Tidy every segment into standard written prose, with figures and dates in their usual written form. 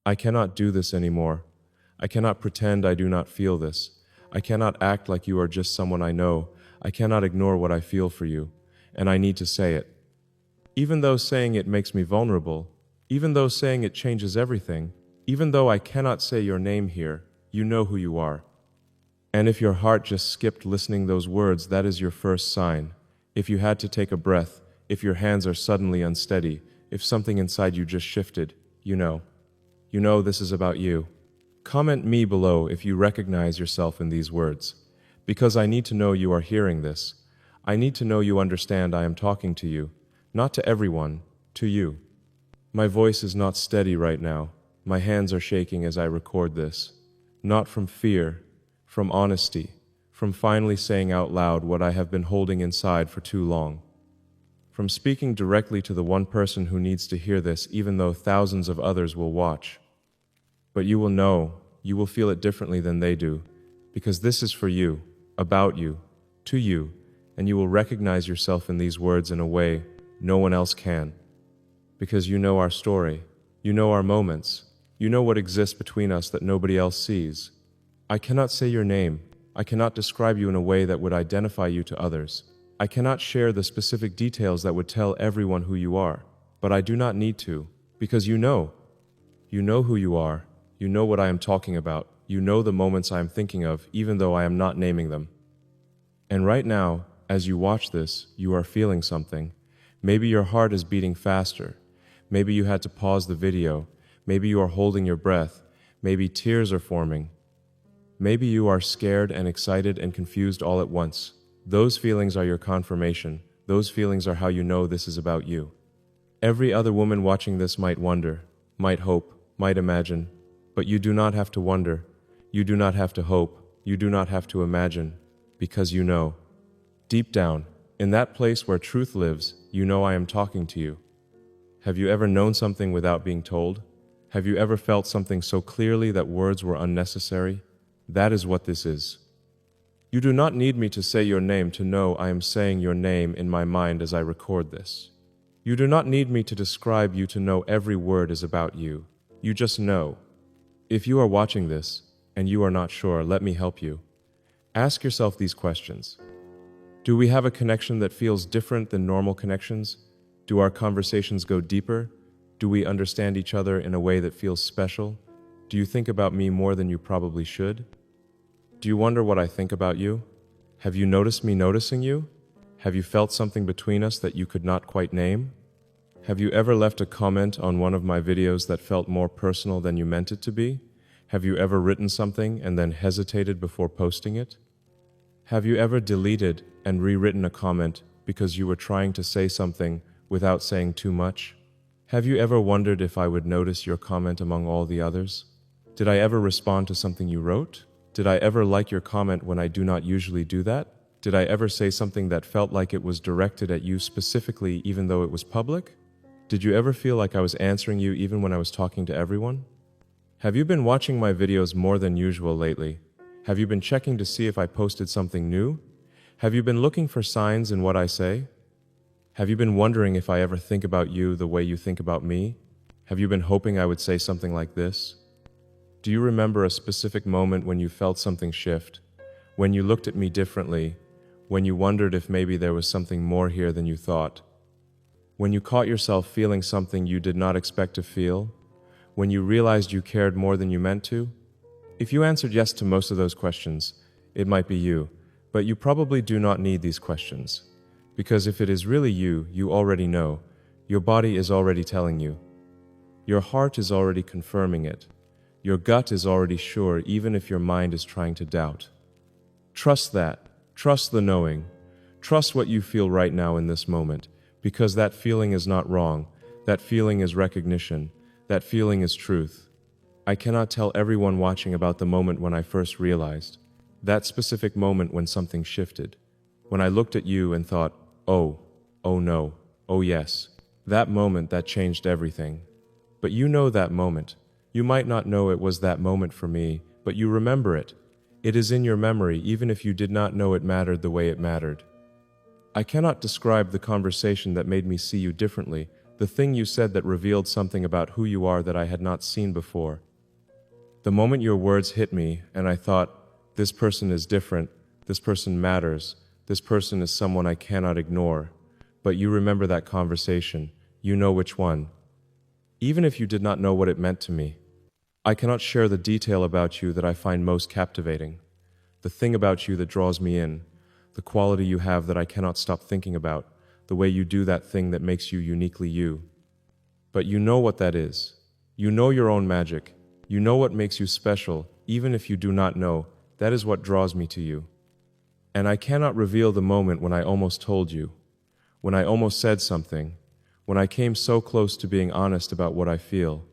I cannot do this anymore. I cannot pretend I do not feel this. I cannot act like you are just someone I know. I cannot ignore what I feel for you, and I need to say it. Even though saying it makes me vulnerable, even though saying it changes everything, even though I cannot say your name here, you know who you are. And if your heart just skipped listening those words, that is your first sign. If you had to take a breath, if your hands are suddenly unsteady, if something inside you just shifted, you know. You know this is about you. Comment me below if you recognize yourself in these words. Because I need to know you are hearing this. I need to know you understand I am talking to you. Not to everyone, to you. My voice is not steady right now. My hands are shaking as I record this. Not from fear, from honesty, from finally saying out loud what I have been holding inside for too long. From speaking directly to the one person who needs to hear this, even though thousands of others will watch. But you will know, you will feel it differently than they do, because this is for you, about you, to you, and you will recognize yourself in these words in a way no one else can. Because you know our story, you know our moments, you know what exists between us that nobody else sees. I cannot say your name, I cannot describe you in a way that would identify you to others. I cannot share the specific details that would tell everyone who you are, but I do not need to, because you know. You know who you are, you know what I am talking about, you know the moments I am thinking of, even though I am not naming them. And right now, as you watch this, you are feeling something. Maybe your heart is beating faster. Maybe you had to pause the video. Maybe you are holding your breath. Maybe tears are forming. Maybe you are scared and excited and confused all at once. Those feelings are your confirmation. Those feelings are how you know this is about you. Every other woman watching this might wonder, might hope, might imagine, but you do not have to wonder. You do not have to hope. You do not have to imagine, because you know. Deep down, in that place where truth lives, you know I am talking to you. Have you ever known something without being told? Have you ever felt something so clearly that words were unnecessary? That is what this is. You do not need me to say your name to know I am saying your name in my mind as I record this. You do not need me to describe you to know every word is about you. You just know. If you are watching this, and you are not sure, let me help you. Ask yourself these questions. Do we have a connection that feels different than normal connections? Do our conversations go deeper? Do we understand each other in a way that feels special? Do you think about me more than you probably should? Do you wonder what I think about you? Have you noticed me noticing you? Have you felt something between us that you could not quite name? Have you ever left a comment on one of my videos that felt more personal than you meant it to be? Have you ever written something and then hesitated before posting it? Have you ever deleted and rewritten a comment because you were trying to say something without saying too much? Have you ever wondered if I would notice your comment among all the others? Did I ever respond to something you wrote? Did I ever like your comment when I do not usually do that? Did I ever say something that felt like it was directed at you specifically even though it was public? Did you ever feel like I was answering you even when I was talking to everyone? Have you been watching my videos more than usual lately? Have you been checking to see if I posted something new? Have you been looking for signs in what I say? Have you been wondering if I ever think about you the way you think about me? Have you been hoping I would say something like this? Do you remember a specific moment when you felt something shift? When you looked at me differently? When you wondered if maybe there was something more here than you thought? When you caught yourself feeling something you did not expect to feel? When you realized you cared more than you meant to? If you answered yes to most of those questions, it might be you, but you probably do not need these questions. Because if it is really you, you already know. Your body is already telling you. Your heart is already confirming it. Your gut is already sure, even if your mind is trying to doubt. Trust that. Trust the knowing. Trust what you feel right now in this moment, because that feeling is not wrong. That feeling is recognition. That feeling is truth. I cannot tell everyone watching about the moment when I first realized. That specific moment when something shifted. When I looked at you and thought, oh no, oh yes. That moment that changed everything. But you know that moment. You might not know it was that moment for me, but you remember it. It is in your memory even if you did not know it mattered the way it mattered. I cannot describe the conversation that made me see you differently, The thing you said that revealed something about who you are that I had not seen before. The moment your words hit me, and I thought, this person is different, this person matters, this person is someone I cannot ignore. But you remember that conversation, you know which one. Even if you did not know what it meant to me. I cannot share the detail about you that I find most captivating. The thing about you that draws me in, the quality you have that I cannot stop thinking about, the way you do that thing that makes you uniquely you. But you know what that is. You know your own magic. You know what makes you special, even if you do not know, that is what draws me to you. And I cannot reveal the moment when I almost told you, when I almost said something, when I came so close to being honest about what I feel,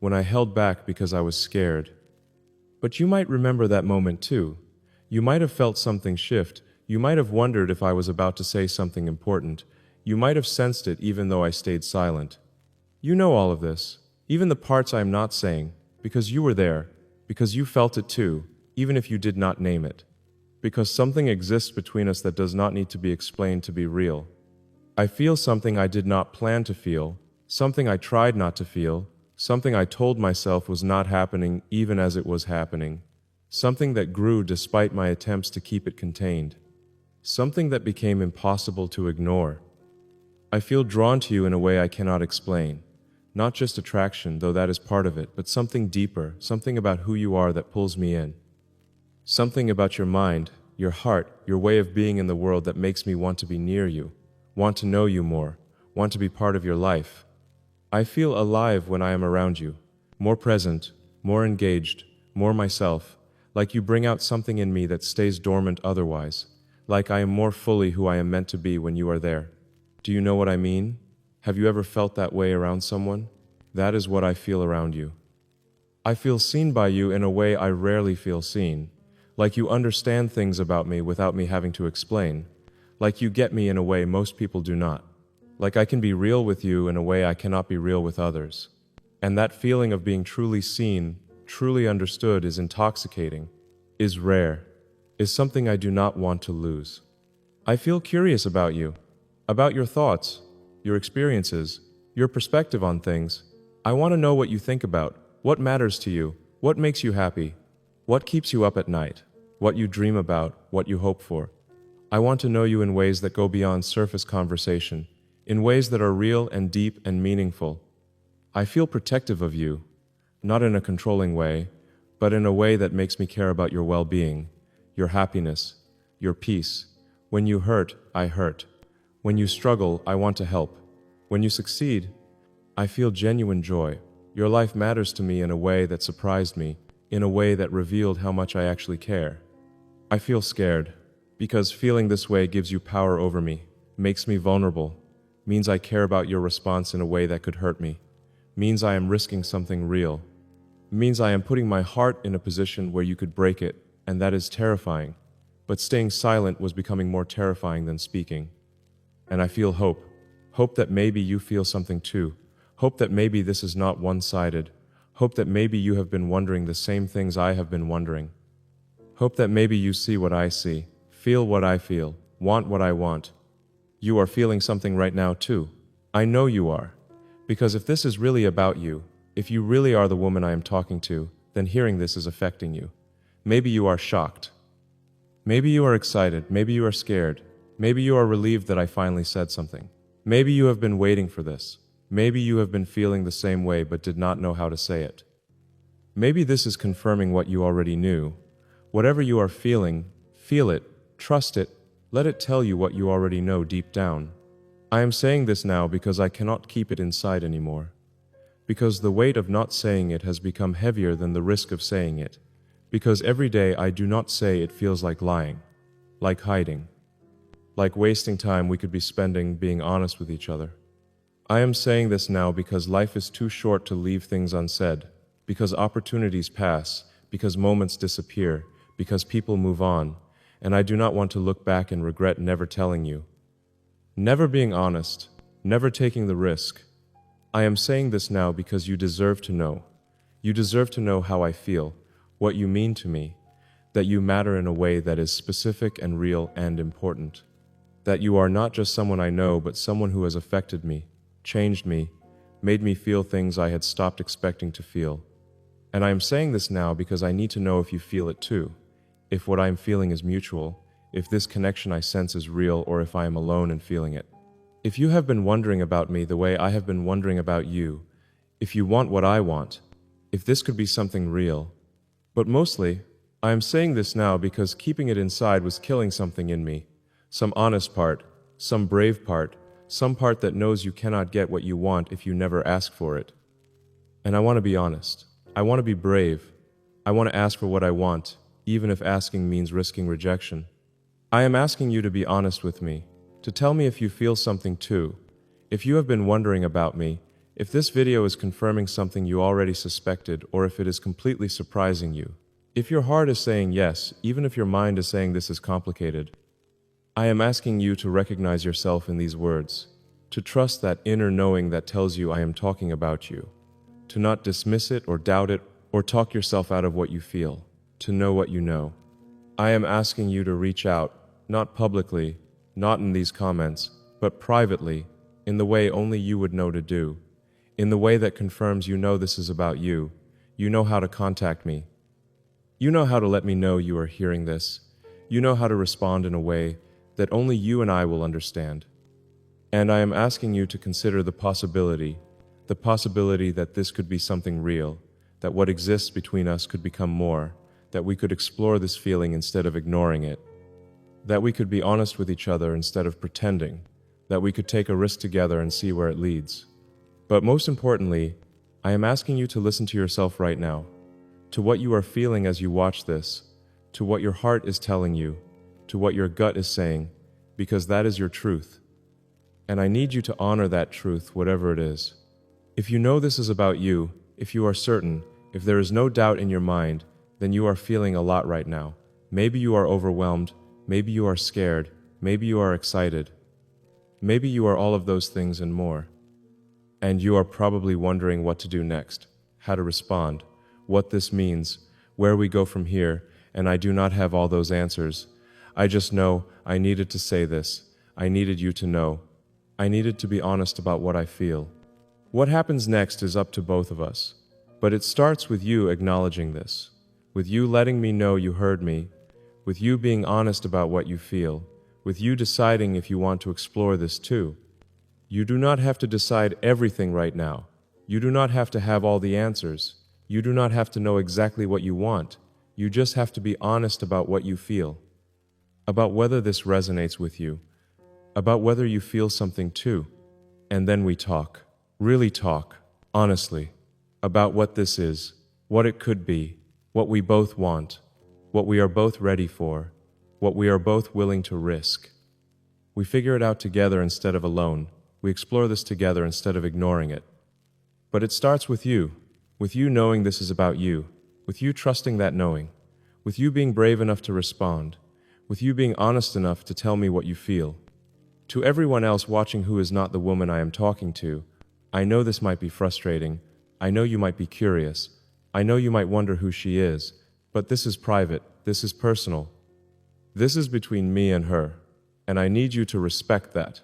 when I held back because I was scared. But you might remember that moment too. You might have felt something shift. You might have wondered if I was about to say something important. You might have sensed it even though I stayed silent. You know all of this, even the parts I am not saying, because you were there, because you felt it too, even if you did not name it. Because something exists between us that does not need to be explained to be real. I feel something I did not plan to feel, something I tried not to feel, something I told myself was not happening even as it was happening, something that grew despite my attempts to keep it contained, something that became impossible to ignore. I feel drawn to you in a way I cannot explain. Not just attraction, though that is part of it, but something deeper, something about who you are that pulls me in. Something about your mind, your heart, your way of being in the world that makes me want to be near you, want to know you more, want to be part of your life. I feel alive when I am around you, more present, more engaged, more myself, like you bring out something in me that stays dormant otherwise, like I am more fully who I am meant to be when you are there. Do you know what I mean? Have you ever felt that way around someone? That is what I feel around you. I feel seen by you in a way I rarely feel seen, like you understand things about me without me having to explain, like you get me in a way most people do not, like I can be real with you in a way I cannot be real with others. And that feeling of being truly seen, truly understood is intoxicating, is rare, is something I do not want to lose. I feel curious about you, about your thoughts, your experiences, your perspective on things. I want to know what you think about, what matters to you, what makes you happy, what keeps you up at night, what you dream about, what you hope for. I want to know you in ways that go beyond surface conversation, in ways that are real and deep and meaningful. I feel protective of you, not in a controlling way, but in a way that makes me care about your well-being, your happiness, your peace. When you hurt, I hurt. When you struggle, I want to help. When you succeed, I feel genuine joy. Your life matters to me in a way that surprised me, in a way that revealed how much I actually care. I feel scared, because feeling this way gives you power over me, makes me vulnerable, means I care about your response in a way that could hurt me, means I am risking something real, means I am putting my heart in a position where you could break it, and that is terrifying. But staying silent was becoming more terrifying than speaking. And I feel hope. Hope that maybe you feel something too. Hope that maybe this is not one-sided. Hope that maybe you have been wondering the same things I have been wondering. Hope that maybe you see what I see, feel what I feel, want what I want. You are feeling something right now too. I know you are. Because if this is really about you, if you really are the woman I am talking to, then hearing this is affecting you. Maybe you are shocked. Maybe you are excited. Maybe you are scared. Maybe you are relieved that I finally said something. Maybe you have been waiting for this. Maybe you have been feeling the same way but did not know how to say it. Maybe this is confirming what you already knew. Whatever you are feeling, feel it, trust it, let it tell you what you already know deep down. I am saying this now because I cannot keep it inside anymore. Because the weight of not saying it has become heavier than the risk of saying it. Because every day I do not say it feels like lying, like hiding, like wasting time we could be spending being honest with each other. I am saying this now because life is too short to leave things unsaid, because opportunities pass, because moments disappear, because people move on, and I do not want to look back and regret never telling you. Never being honest, never taking the risk. I am saying this now because you deserve to know. You deserve to know how I feel, what you mean to me, that you matter in a way that is specific and real and important. That you are not just someone I know, but someone who has affected me, changed me, made me feel things I had stopped expecting to feel. And I am saying this now because I need to know if you feel it too, if what I am feeling is mutual, if this connection I sense is real, or if I am alone in feeling it. If you have been wondering about me the way I have been wondering about you, if you want what I want, if this could be something real. But mostly, I am saying this now because keeping it inside was killing something in me, some honest part, some brave part, some part that knows you cannot get what you want if you never ask for it. And I want to be honest. I want to be brave. I want to ask for what I want, even if asking means risking rejection. I am asking you to be honest with me, to tell me if you feel something too, if you have been wondering about me, if this video is confirming something you already suspected, or if it is completely surprising you. If your heart is saying yes, even if your mind is saying this is complicated. I am asking you to recognize yourself in these words, to trust that inner knowing that tells you I am talking about you, to not dismiss it or doubt it or talk yourself out of what you feel, to know what you know. I am asking you to reach out, not publicly, not in these comments, but privately, in the way only you would know to do, in the way that confirms you know this is about you, you know how to contact me. You know how to let me know you are hearing this. You know how to respond in a way that only you and I will understand. And I am asking you to consider the possibility that this could be something real, that what exists between us could become more, that we could explore this feeling instead of ignoring it, that we could be honest with each other instead of pretending, that we could take a risk together and see where it leads. But most importantly, I am asking you to listen to yourself right now, to what you are feeling as you watch this, to what your heart is telling you, to what your gut is saying, because that is your truth. And I need you to honor that truth, whatever it is. If you know this is about you, if you are certain, if there is no doubt in your mind, then you are feeling a lot right now. Maybe you are overwhelmed, maybe you are scared, maybe you are excited. Maybe you are all of those things and more. And you are probably wondering what to do next, how to respond, what this means, where we go from here, and I do not have all those answers. I just know I needed to say this. I needed you to know. I needed to be honest about what I feel. What happens next is up to both of us. But it starts with you acknowledging this, with you letting me know you heard me, with you being honest about what you feel, with you deciding if you want to explore this too. You do not have to decide everything right now. You do not have to have all the answers. You do not have to know exactly what you want. You just have to be honest about what you feel, about whether this resonates with you, about whether you feel something too. And then we talk, really talk, honestly, about what this is, what it could be, what we both want, what we are both ready for, what we are both willing to risk. We figure it out together instead of alone. We explore this together instead of ignoring it. But it starts with you knowing this is about you, with you trusting that knowing, with you being brave enough to respond, with you being honest enough to tell me what you feel. To everyone else watching who is not the woman I am talking to, I know this might be frustrating. I know you might be curious. I know you might wonder who she is, but this is private. This is personal. This is between me and her, and I need you to respect that.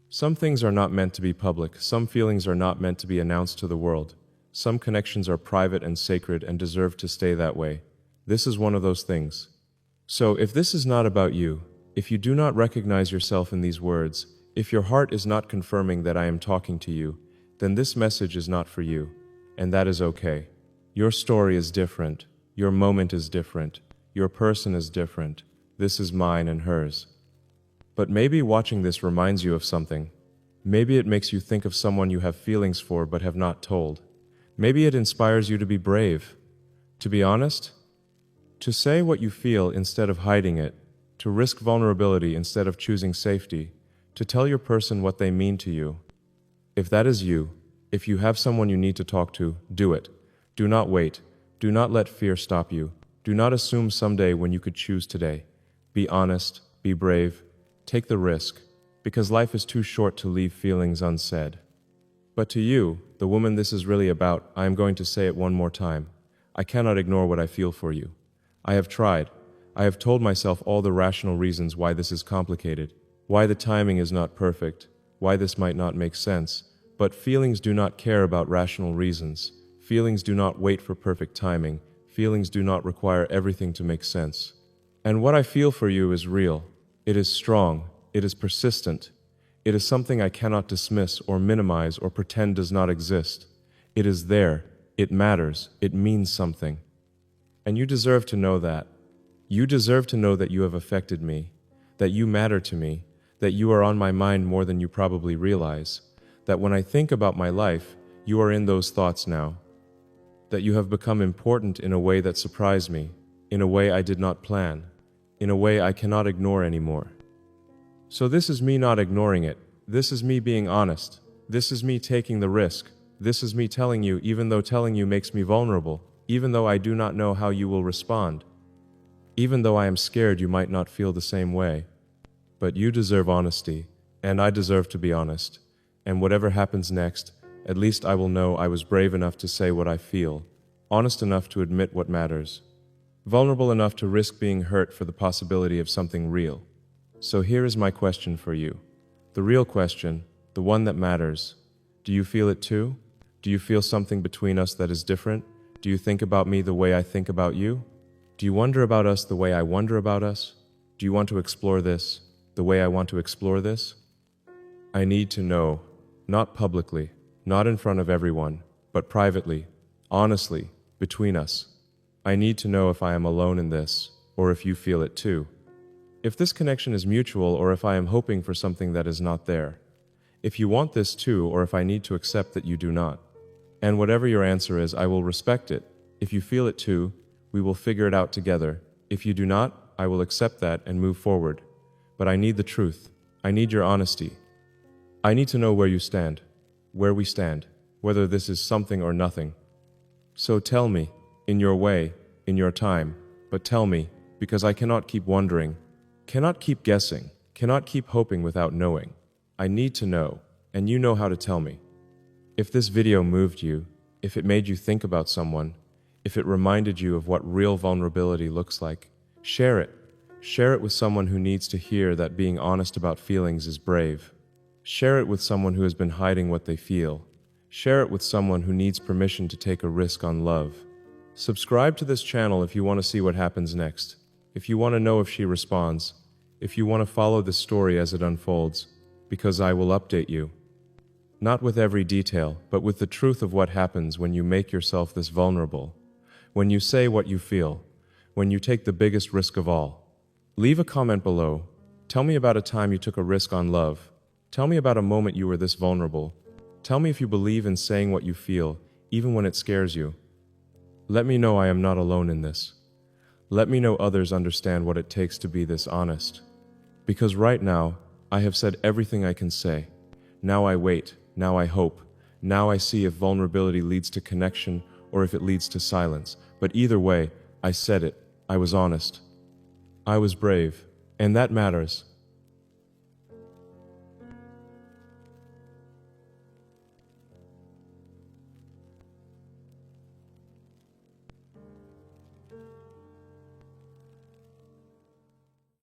Some things are not meant to be public. Some feelings are not meant to be announced to the world. Some connections are private and sacred and deserve to stay that way. This is one of those things. So if this is not about you, if you do not recognize yourself in these words, if your heart is not confirming that I am talking to you, then this message is not for you, and that is okay. Your story is different. Your moment is different. Your person is different. This is mine and hers. But maybe watching this reminds you of something. Maybe it makes you think of someone you have feelings for but have not told. Maybe it inspires you to be brave, to be honest, to say what you feel instead of hiding it, to risk vulnerability instead of choosing safety, to tell your person what they mean to you. If that is you, if you have someone you need to talk to, do it. Do not wait. Do not let fear stop you. Do not assume someday when you could choose today. Be honest, be brave, take the risk, because life is too short to leave feelings unsaid. But to you, the woman this is really about, I am going to say it one more time. I cannot ignore what I feel for you. I have tried. I have told myself all the rational reasons why this is complicated, why the timing is not perfect, why this might not make sense, but feelings do not care about rational reasons. Feelings do not wait for perfect timing. Feelings do not require everything to make sense. And what I feel for you is real. It is strong. It is persistent. It is something I cannot dismiss or minimize or pretend does not exist. It is there. It matters. It means something. And you deserve to know that. You deserve to know that you have affected me, that you matter to me, that you are on my mind more than you probably realize, that when I think about my life, you are in those thoughts now, that you have become important in a way that surprised me, in a way I did not plan, in a way I cannot ignore anymore. So this is me not ignoring it. This is me being honest. This is me taking the risk. This is me telling you, even though telling you makes me vulnerable, even though I do not know how you will respond, even though I am scared you might not feel the same way. But you deserve honesty, and I deserve to be honest. And whatever happens next, at least I will know I was brave enough to say what I feel, honest enough to admit what matters, vulnerable enough to risk being hurt for the possibility of something real. So here is my question for you. The real question, the one that matters. Do you feel it too? Do you feel something between us that is different? Do you think about me the way I think about you? Do you wonder about us the way I wonder about us? Do you want to explore this the way I want to explore this? I need to know, not publicly, not in front of everyone, but privately, honestly, between us. I need to know if I am alone in this, or if you feel it too. If this connection is mutual, or if I am hoping for something that is not there. If you want this too, or if I need to accept that you do not. And whatever your answer is, I will respect it. If you feel it too, we will figure it out together. If you do not, I will accept that and move forward. But I need the truth. I need your honesty. I need to know where you stand, where we stand, whether this is something or nothing. So tell me, in your way, in your time, but tell me, because I cannot keep wondering, cannot keep guessing, cannot keep hoping without knowing. I need to know, and you know how to tell me. If this video moved you, if it made you think about someone, if it reminded you of what real vulnerability looks like, share it. Share it with someone who needs to hear that being honest about feelings is brave. Share it with someone who has been hiding what they feel. Share it with someone who needs permission to take a risk on love. Subscribe to this channel if you want to see what happens next. If you want to know if she responds. If you want to follow this story as it unfolds. Because I will update you. Not with every detail, but with the truth of what happens when you make yourself this vulnerable. When you say what you feel. When you take the biggest risk of all. Leave a comment below. Tell me about a time you took a risk on love. Tell me about a moment you were this vulnerable. Tell me if you believe in saying what you feel, even when it scares you. Let me know I am not alone in this. Let me know others understand what it takes to be this honest. Because right now, I have said everything I can say. Now I wait. Now I hope. Now I see if vulnerability leads to connection or if it leads to silence. But either way, I said it. I was honest. I was brave. And that matters.